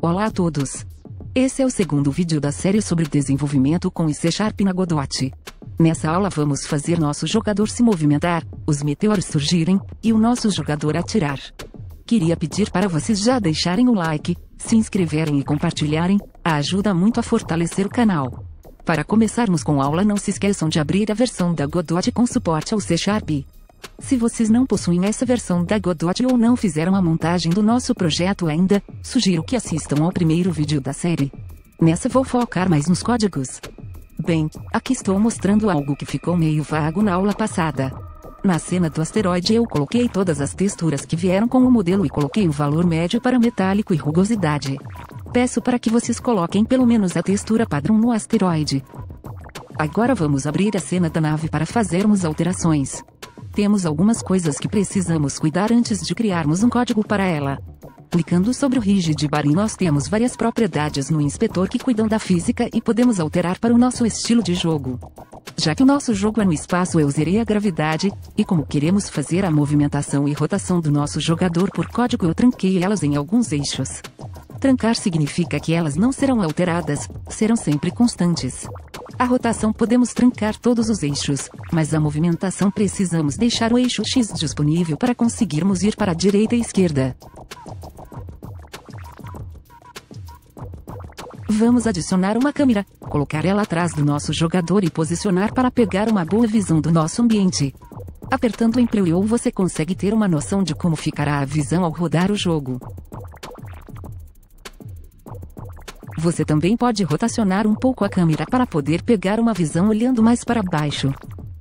Olá a todos! Esse é o segundo vídeo da série sobre desenvolvimento com C# na Godot. Nessa aula vamos fazer nosso jogador se movimentar, os meteoros surgirem, e o nosso jogador atirar. Queria pedir para vocês já deixarem o like, se inscreverem e compartilharem, ajuda muito a fortalecer o canal. Para começarmos com a aula, não se esqueçam de abrir a versão da Godot com suporte ao C#. Se vocês não possuem essa versão da Godot ou não fizeram a montagem do nosso projeto ainda, sugiro que assistam ao primeiro vídeo da série. Nessa vou focar mais nos códigos. Bem, aqui estou mostrando algo que ficou meio vago na aula passada. Na cena do asteroide eu coloquei todas as texturas que vieram com o modelo e coloquei o valor médio para metálico e rugosidade. Peço para que vocês coloquem pelo menos a textura padrão no asteroide. Agora vamos abrir a cena da nave para fazermos alterações. Temos algumas coisas que precisamos cuidar antes de criarmos um código para ela. Clicando sobre o Rigid Body nós temos várias propriedades no inspetor que cuidam da física e podemos alterar para o nosso estilo de jogo. Já que o nosso jogo é no espaço, eu zerei a gravidade, e como queremos fazer a movimentação e rotação do nosso jogador por código, eu tranquei elas em alguns eixos. Trancar significa que elas não serão alteradas, serão sempre constantes. A rotação podemos trancar todos os eixos, mas a movimentação precisamos deixar o eixo X disponível para conseguirmos ir para a direita e esquerda. Vamos adicionar uma câmera, colocar ela atrás do nosso jogador e posicionar para pegar uma boa visão do nosso ambiente. Apertando em Preview você consegue ter uma noção de como ficará a visão ao rodar o jogo. Você também pode rotacionar um pouco a câmera para poder pegar uma visão olhando mais para baixo.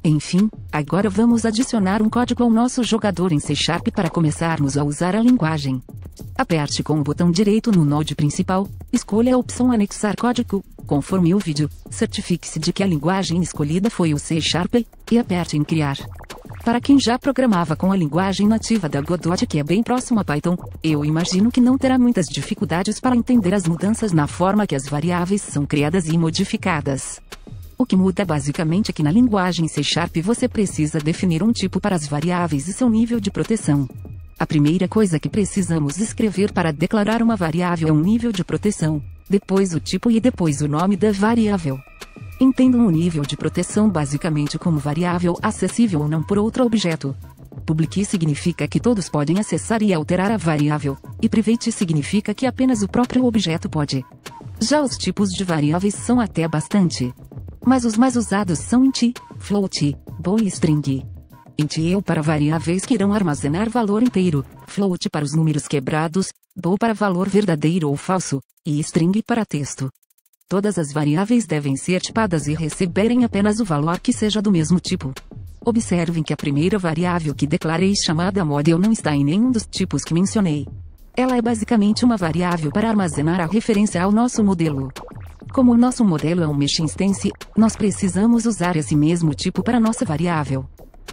Enfim, agora vamos adicionar um código ao nosso jogador em C# para começarmos a usar a linguagem. Aperte com o botão direito no Node principal, escolha a opção Anexar código, conforme o vídeo, certifique-se de que a linguagem escolhida foi o C# e aperte em Criar. Para quem já programava com a linguagem nativa da Godot, que é bem próximo a Python, eu imagino que não terá muitas dificuldades para entender as mudanças na forma que as variáveis são criadas e modificadas. O que muda basicamente é que na linguagem C# você precisa definir um tipo para as variáveis e seu nível de proteção. A primeira coisa que precisamos escrever para declarar uma variável é um nível de proteção, depois o tipo e depois o nome da variável. Entendam o nível de proteção basicamente como variável acessível ou não por outro objeto. Public significa que todos podem acessar e alterar a variável, e private significa que apenas o próprio objeto pode. Já os tipos de variáveis são até bastante, mas os mais usados são int, float, bool e string. Int é para variáveis que irão armazenar valor inteiro, float para os números quebrados, bool para valor verdadeiro ou falso, e string para texto. Todas as variáveis devem ser tipadas e receberem apenas o valor que seja do mesmo tipo. Observem que a primeira variável que declarei chamada model não está em nenhum dos tipos que mencionei. Ela é basicamente uma variável para armazenar a referência ao nosso modelo. Como o nosso modelo é um mesh instance, nós precisamos usar esse mesmo tipo para nossa variável.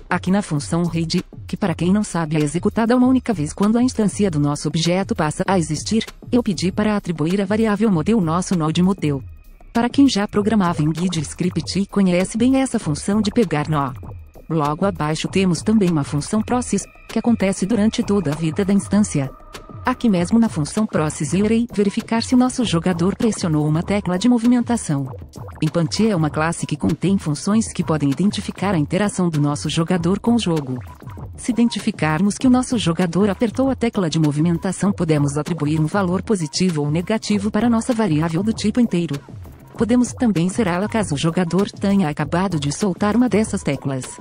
Aqui na função read, que para quem não sabe é executada uma única vez quando a instância do nosso objeto passa a existir, eu pedi para atribuir a variável model nosso node model. Para quem já programava em Git Script e conhece bem essa função de pegar nó. Logo abaixo temos também uma função process, que acontece durante toda a vida da instância. Aqui mesmo na função process eu irei verificar se nosso jogador pressionou uma tecla de movimentação. Impant é uma classe que contém funções que podem identificar a interação do nosso jogador com o jogo. Se identificarmos que o nosso jogador apertou a tecla de movimentação, podemos atribuir um valor positivo ou negativo para nossa variável do tipo inteiro. Podemos também zerá-la caso o jogador tenha acabado de soltar uma dessas teclas.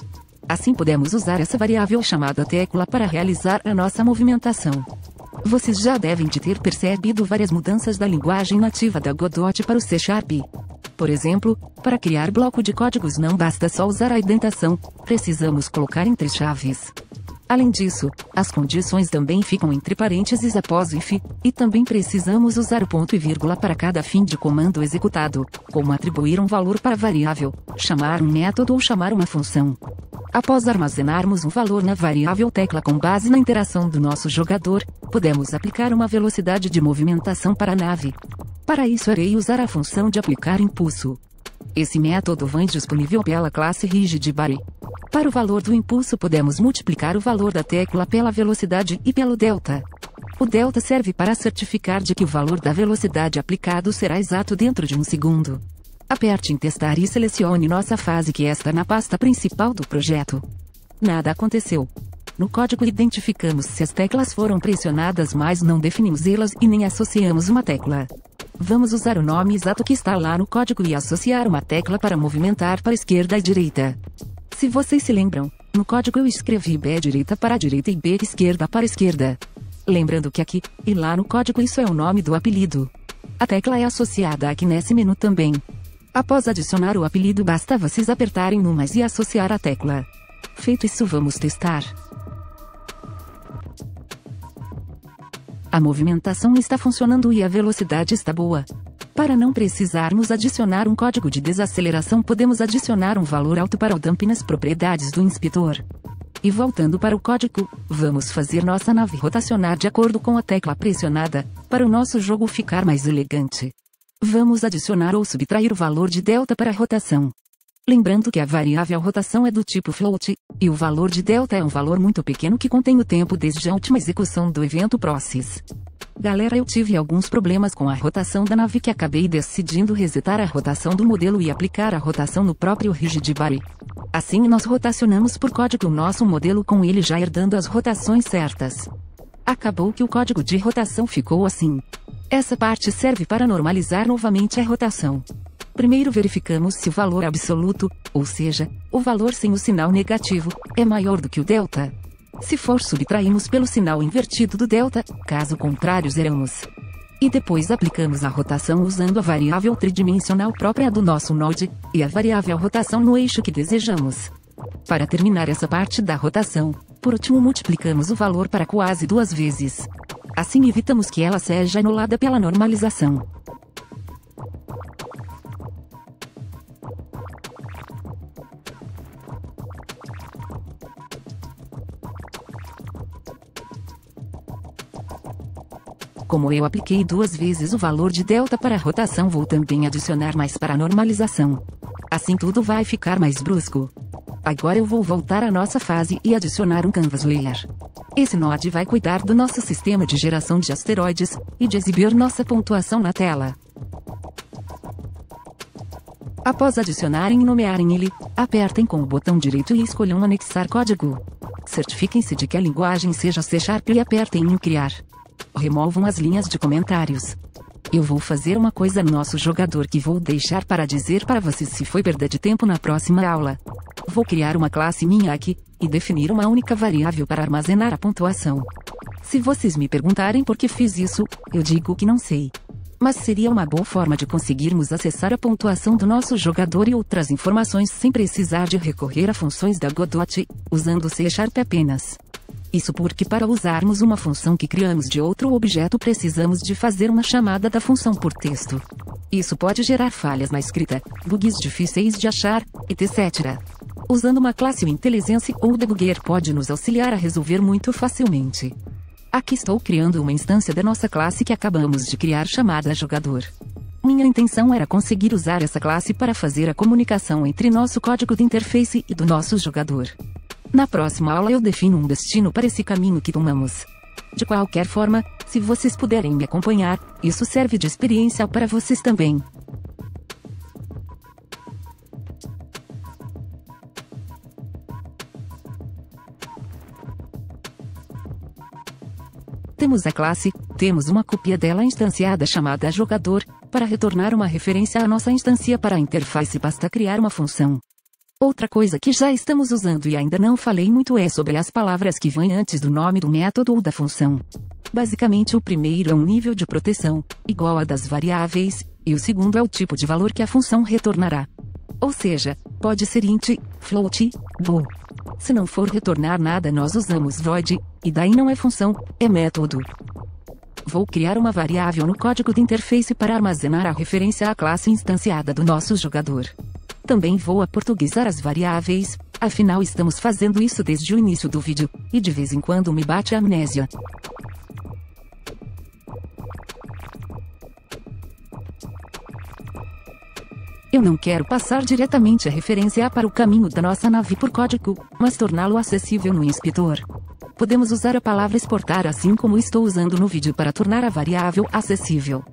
Assim podemos usar essa variável chamada tecla para realizar a nossa movimentação. Vocês já devem de ter percebido várias mudanças da linguagem nativa da Godot para o C#. Por exemplo, para criar bloco de códigos não basta só usar a indentação, precisamos colocar entre chaves. Além disso, as condições também ficam entre parênteses após if, e também precisamos usar o ponto e vírgula para cada fim de comando executado, como atribuir um valor para a variável, chamar um método ou chamar uma função. Após armazenarmos um valor na variável tecla com base na interação do nosso jogador, podemos aplicar uma velocidade de movimentação para a nave. Para isso irei usar a função de aplicar impulso. Esse método vem disponível pela classe Rigid Body. Para o valor do impulso podemos multiplicar o valor da tecla pela velocidade e pelo delta. O delta serve para certificar de que o valor da velocidade aplicado será exato dentro de um segundo. Aperte em testar e selecione nossa fase que está na pasta principal do projeto. Nada aconteceu. No código identificamos se as teclas foram pressionadas, mas não definimos elas e nem associamos uma tecla. Vamos usar o nome exato que está lá no código e associar uma tecla para movimentar para a esquerda e direita. Se vocês se lembram, no código eu escrevi B direita para a direita e B esquerda para a esquerda. Lembrando que aqui, e lá no código isso é o nome do apelido. A tecla é associada aqui nesse menu também. Após adicionar o apelido basta vocês apertarem no mais e associar a tecla. Feito isso, vamos testar. A movimentação está funcionando e a velocidade está boa. Para não precisarmos adicionar um código de desaceleração, podemos adicionar um valor alto para o dump nas propriedades do inspetor. E voltando para o código, vamos fazer nossa nave rotacionar de acordo com a tecla pressionada, para o nosso jogo ficar mais elegante. Vamos adicionar ou subtrair o valor de delta para a rotação. Lembrando que a variável rotação é do tipo float, e o valor de delta é um valor muito pequeno que contém o tempo desde a última execução do evento process. Galera, eu tive alguns problemas com a rotação da nave que acabei decidindo resetar a rotação do modelo e aplicar a rotação no próprio rigid body. Assim nós rotacionamos por código o nosso modelo com ele já herdando as rotações certas. Acabou que o código de rotação ficou assim. Essa parte serve para normalizar novamente a rotação. Primeiro verificamos se o valor absoluto, ou seja, o valor sem o sinal negativo, é maior do que o delta. Se for, subtraímos pelo sinal invertido do delta, caso contrário zeramos. E depois aplicamos a rotação usando a variável tridimensional própria do nosso node, e a variável rotação no eixo que desejamos. Para terminar essa parte da rotação, por último multiplicamos o valor para quase 2 vezes. Assim evitamos que ela seja anulada pela normalização. Como eu apliquei 2 vezes o valor de delta para a rotação, vou também adicionar mais para a normalização. Assim tudo vai ficar mais brusco. Agora eu vou voltar à nossa fase e adicionar um canvas layer. Esse node vai cuidar do nosso sistema de geração de asteroides, e de exibir nossa pontuação na tela. Após adicionarem e nomearem ele, apertem com o botão direito e escolham anexar código. Certifiquem-se de que a linguagem seja C# e apertem em criar. Removam as linhas de comentários. Eu vou fazer uma coisa no nosso jogador que vou deixar para dizer para vocês se foi perda de tempo na próxima aula. Vou criar uma classe minha aqui, e definir uma única variável para armazenar a pontuação. Se vocês me perguntarem por que fiz isso, eu digo que não sei. Mas seria uma boa forma de conseguirmos acessar a pontuação do nosso jogador e outras informações sem precisar de recorrer a funções da Godot, usando C# apenas. Isso porque para usarmos uma função que criamos de outro objeto precisamos de fazer uma chamada da função por texto. Isso pode gerar falhas na escrita, bugs difíceis de achar, etc. Usando uma classe IntelliSense ou debugger pode nos auxiliar a resolver muito facilmente. Aqui estou criando uma instância da nossa classe que acabamos de criar chamada jogador. Minha intenção era conseguir usar essa classe para fazer a comunicação entre nosso código de interface e do nosso jogador. Na próxima aula eu defino um destino para esse caminho que tomamos. De qualquer forma, se vocês puderem me acompanhar, isso serve de experiência para vocês também. Temos a classe, temos uma cópia dela instanciada chamada jogador. Para retornar uma referência à nossa instância para a interface basta criar uma função. Outra coisa que já estamos usando e ainda não falei muito é sobre as palavras que vêm antes do nome do método ou da função. Basicamente o primeiro é um nível de proteção, igual a das variáveis, e o segundo é o tipo de valor que a função retornará. Ou seja, pode ser int, float, bool. Se não for retornar nada nós usamos void, e daí não é função, é método. Vou criar uma variável no código de interface para armazenar a referência à classe instanciada do nosso jogador. Também vou aportuguesar as variáveis, afinal estamos fazendo isso desde o início do vídeo, e de vez em quando me bate a amnésia. Eu não quero passar diretamente a referência para o caminho da nossa nave por código, mas torná-lo acessível no inspetor. podemos usar a palavra exportar assim como estou usando no vídeo para tornar a variável acessível.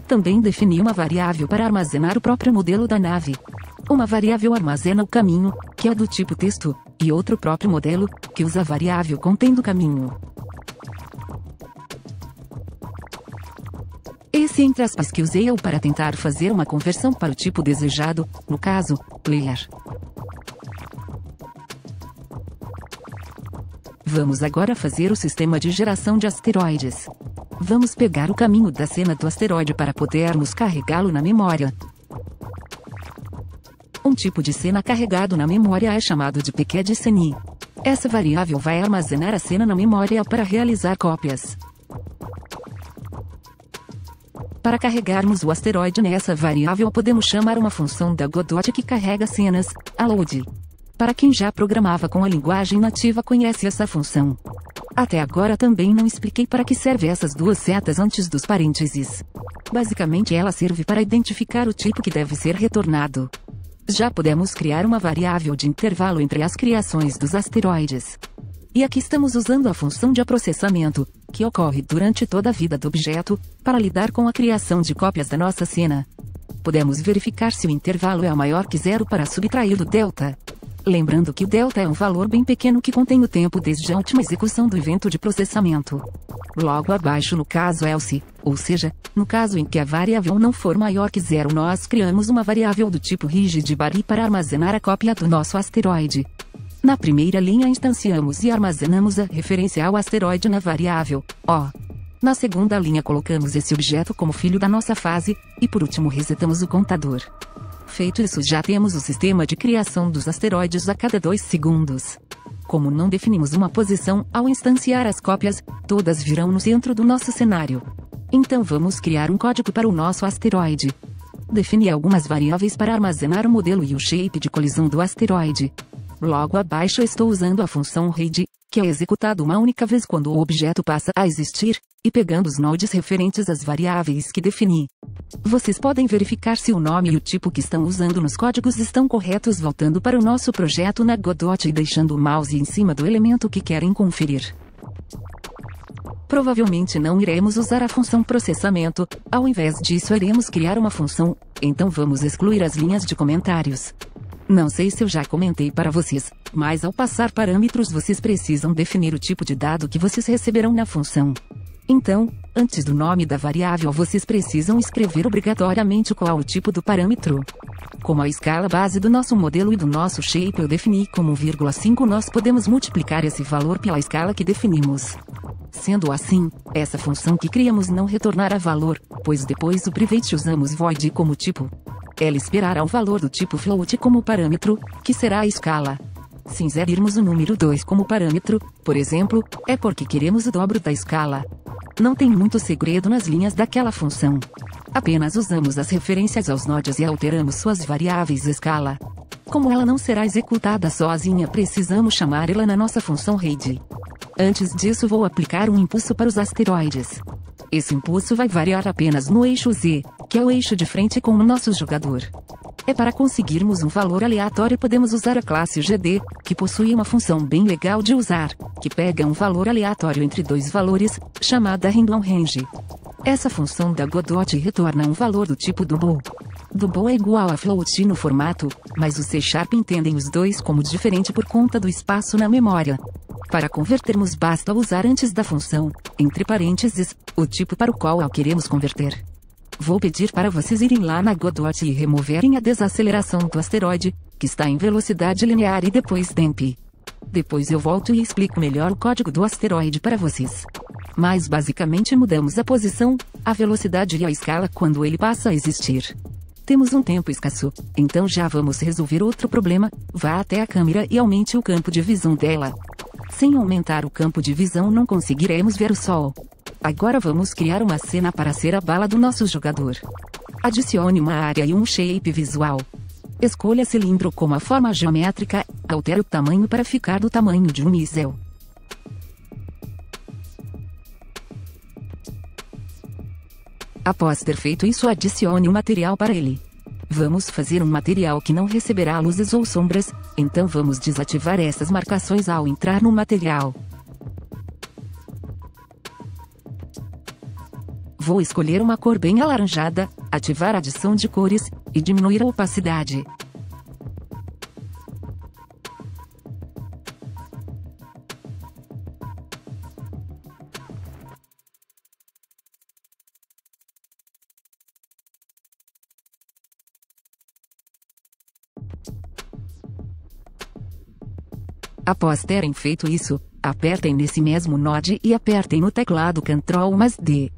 Também defini uma variável para armazenar o próprio modelo da nave. Uma variável armazena o caminho, que é do tipo texto, e outro próprio modelo, que usa a variável contendo caminho. Esse entre aspas que usei para tentar fazer uma conversão para o tipo desejado, no caso, player. Vamos agora fazer o sistema de geração de asteroides. Vamos pegar o caminho da cena do asteroide para podermos carregá-lo na memória. Um tipo de cena carregado na memória é chamado de PQDCNI. Essa variável vai armazenar a cena na memória para realizar cópias. Para carregarmos o asteroide nessa variável podemos chamar uma função da Godot que carrega cenas, a load. Para quem já programava com a linguagem nativa conhece essa função. Até agora também não expliquei para que serve essas duas setas antes dos parênteses. Basicamente ela serve para identificar o tipo que deve ser retornado. Já podemos criar uma variável de intervalo entre as criações dos asteroides. E aqui estamos usando a função de processamento, que ocorre durante toda a vida do objeto, para lidar com a criação de cópias da nossa cena. Podemos verificar se o intervalo é maior que zero para subtrair do delta. Lembrando que o delta é um valor bem pequeno que contém o tempo desde a última execução do evento de processamento. Logo abaixo no caso else, ou seja, no caso em que a variável não for maior que zero, nós criamos uma variável do tipo rigidBody para armazenar a cópia do nosso asteroide. Na primeira linha instanciamos e armazenamos a referência ao asteroide na variável O. Na segunda linha colocamos esse objeto como filho da nossa fase, e por último resetamos o contador. Feito isso, já temos o sistema de criação dos asteroides a cada 2 segundos. Como não definimos uma posição ao instanciar as cópias, todas virão no centro do nosso cenário. Então vamos criar um código para o nosso asteroide. Defini algumas variáveis para armazenar o modelo e o shape de colisão do asteroide. Logo abaixo estou usando a função read, que é executado uma única vez quando o objeto passa a existir, e pegando os nodes referentes às variáveis que defini. Vocês podem verificar se o nome e o tipo que estão usando nos códigos estão corretos voltando para o nosso projeto na Godot e deixando o mouse em cima do elemento que querem conferir. Provavelmente não iremos usar a função processamento, ao invés disso iremos criar uma função, então vamos excluir as linhas de comentários. Não sei se eu já comentei para vocês, mas ao passar parâmetros vocês precisam definir o tipo de dado que vocês receberão na função. Então, antes do nome da variável vocês precisam escrever obrigatoriamente qual o tipo do parâmetro. Como a escala base do nosso modelo e do nosso shape eu defini como 1,5, nós podemos multiplicar esse valor pela escala que definimos. Sendo assim, essa função que criamos não retornará valor, pois depois do private usamos void como tipo. Ela esperará o valor do tipo float como parâmetro, que será a escala. Se inserirmos o número 2 como parâmetro, por exemplo, é porque queremos o dobro da escala. Não tem muito segredo nas linhas daquela função. Apenas usamos as referências aos nodes e alteramos suas variáveis escala. Como ela não será executada sozinha, precisamos chamar ela na nossa função read. Antes disso vou aplicar um impulso para os asteroides. Esse impulso vai variar apenas no eixo Z, que é o eixo de frente com o nosso jogador. É para conseguirmos um valor aleatório podemos usar a classe GD, que possui uma função bem legal de usar, que pega um valor aleatório entre dois valores, chamada random range. Essa função da Godot retorna um valor do tipo double. Double é igual a float no formato, mas o C# entendem os dois como diferente por conta do espaço na memória. Para convertermos basta usar antes da função, entre parênteses, o tipo para o qual queremos converter. Vou pedir para vocês irem lá na Godot e removerem a desaceleração do asteroide, que está em velocidade linear e depois temp. Depois eu volto e explico melhor o código do asteroide para vocês. Mas basicamente mudamos a posição, a velocidade e a escala quando ele passa a existir. Temos um tempo escasso, então já vamos resolver outro problema. Vá até a câmera e aumente o campo de visão dela. Sem aumentar o campo de visão não conseguiremos ver o sol. Agora vamos criar uma cena para ser a bala do nosso jogador. Adicione uma área e um shape visual. Escolha cilindro como a forma geométrica, altere o tamanho para ficar do tamanho de um míssil. Após ter feito isso, adicione um material para ele. Vamos fazer um material que não receberá luzes ou sombras, então vamos desativar essas marcações ao entrar no material. Vou escolher uma cor bem alaranjada, ativar a adição de cores, e diminuir a opacidade. Após terem feito isso, apertem nesse mesmo node e apertem no teclado Ctrl+D.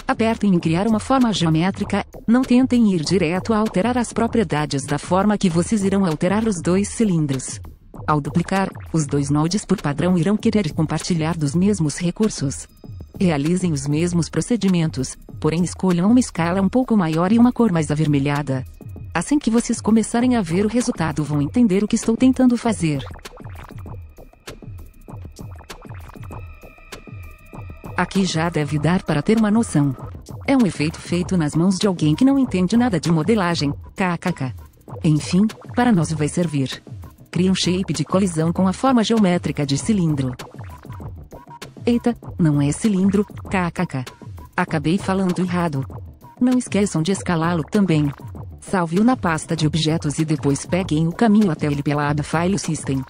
Apertem em criar uma forma geométrica, não tentem ir direto a alterar as propriedades da forma que vocês irão alterar os dois cilindros. Ao duplicar, os dois nodes por padrão irão querer compartilhar dos mesmos recursos. Realizem os mesmos procedimentos, porém escolham uma escala um pouco maior e uma cor mais avermelhada. Assim que vocês começarem a ver o resultado, vão entender o que estou tentando fazer. Aqui já deve dar para ter uma noção. É um efeito feito nas mãos de alguém que não entende nada de modelagem, kkk. Enfim, para nós vai servir. Crie um shape de colisão com a forma geométrica de cilindro. Eita, não é cilindro, kkk. Acabei falando errado. Não esqueçam de escalá-lo também. Salve-o na pasta de objetos e depois peguem o caminho até ele pela aba File System.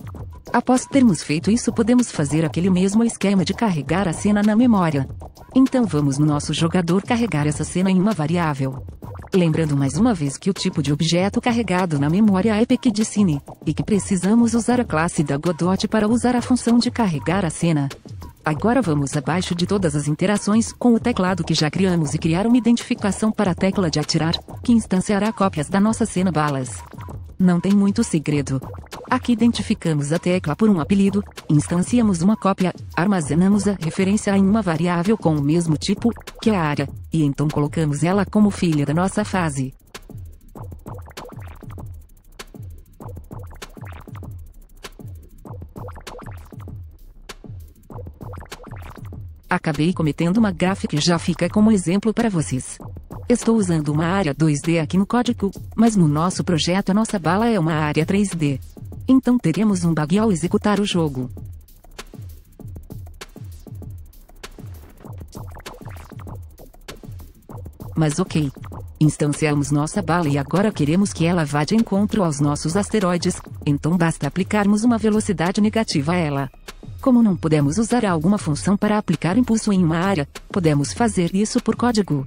Após termos feito isso, podemos fazer aquele mesmo esquema de carregar a cena na memória. Então vamos no nosso jogador carregar essa cena em uma variável. Lembrando mais uma vez que o tipo de objeto carregado na memória é PQDScene, e que precisamos usar a classe da Godot para usar a função de carregar a cena. Agora vamos abaixo de todas as interações com o teclado que já criamos e criar uma identificação para a tecla de atirar, que instanciará cópias da nossa cena balas. Não tem muito segredo. Aqui identificamos a tecla por um apelido, instanciamos uma cópia, armazenamos a referência em uma variável com o mesmo tipo, que é a área, e então colocamos ela como filha da nossa fase. Acabei cometendo uma gafe que já fica como exemplo para vocês. Estou usando uma área 2D aqui no código, mas no nosso projeto a nossa bala é uma área 3D. Então teremos um bug ao executar o jogo. Mas ok. Instanciamos nossa bala e agora queremos que ela vá de encontro aos nossos asteroides, então basta aplicarmos uma velocidade negativa a ela. Como não podemos usar alguma função para aplicar impulso em uma área, podemos fazer isso por código.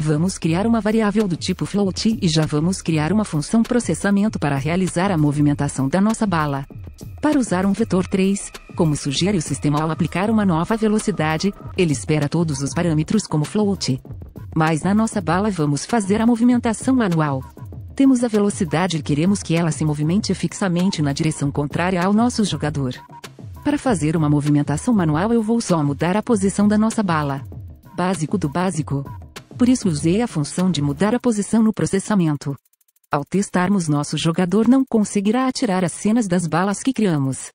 Vamos criar uma variável do tipo float e já vamos criar uma função processamento para realizar a movimentação da nossa bala. Para usar um vetor 3, como sugere o sistema ao aplicar uma nova velocidade, ele espera todos os parâmetros como float. Mas na nossa bala vamos fazer a movimentação manual. Temos a velocidade e queremos que ela se movimente fixamente na direção contrária ao nosso jogador. Para fazer uma movimentação manual eu vou só mudar a posição da nossa bala. Básico do básico. Por isso usei a função de mudar a posição no processamento. Ao testarmos, nosso jogador não conseguirá atirar as cenas das balas que criamos.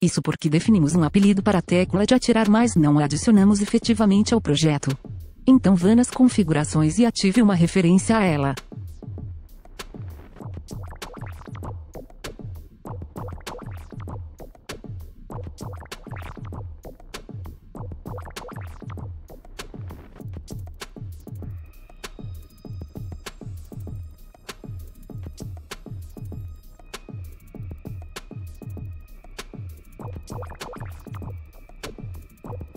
Isso porque definimos um apelido para a tecla de atirar, mas não a adicionamos efetivamente ao projeto. Então vá nas configurações e ative uma referência a ela.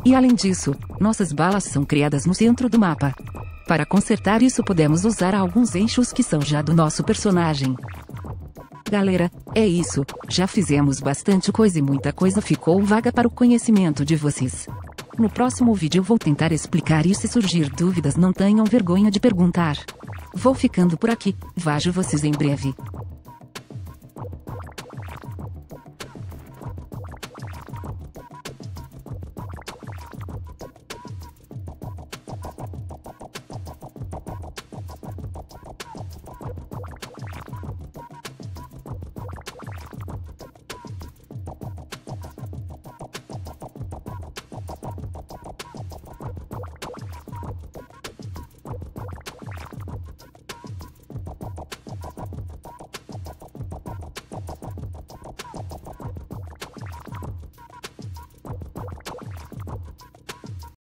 E além disso, nossas balas são criadas no centro do mapa. Para consertar isso podemos usar alguns eixos que são já do nosso personagem. Galera, é isso, já fizemos bastante coisa e muita coisa ficou vaga para o conhecimento de vocês. No próximo vídeo eu vou tentar explicar e se surgir dúvidas não tenham vergonha de perguntar. Vou ficando por aqui, vejo vocês em breve.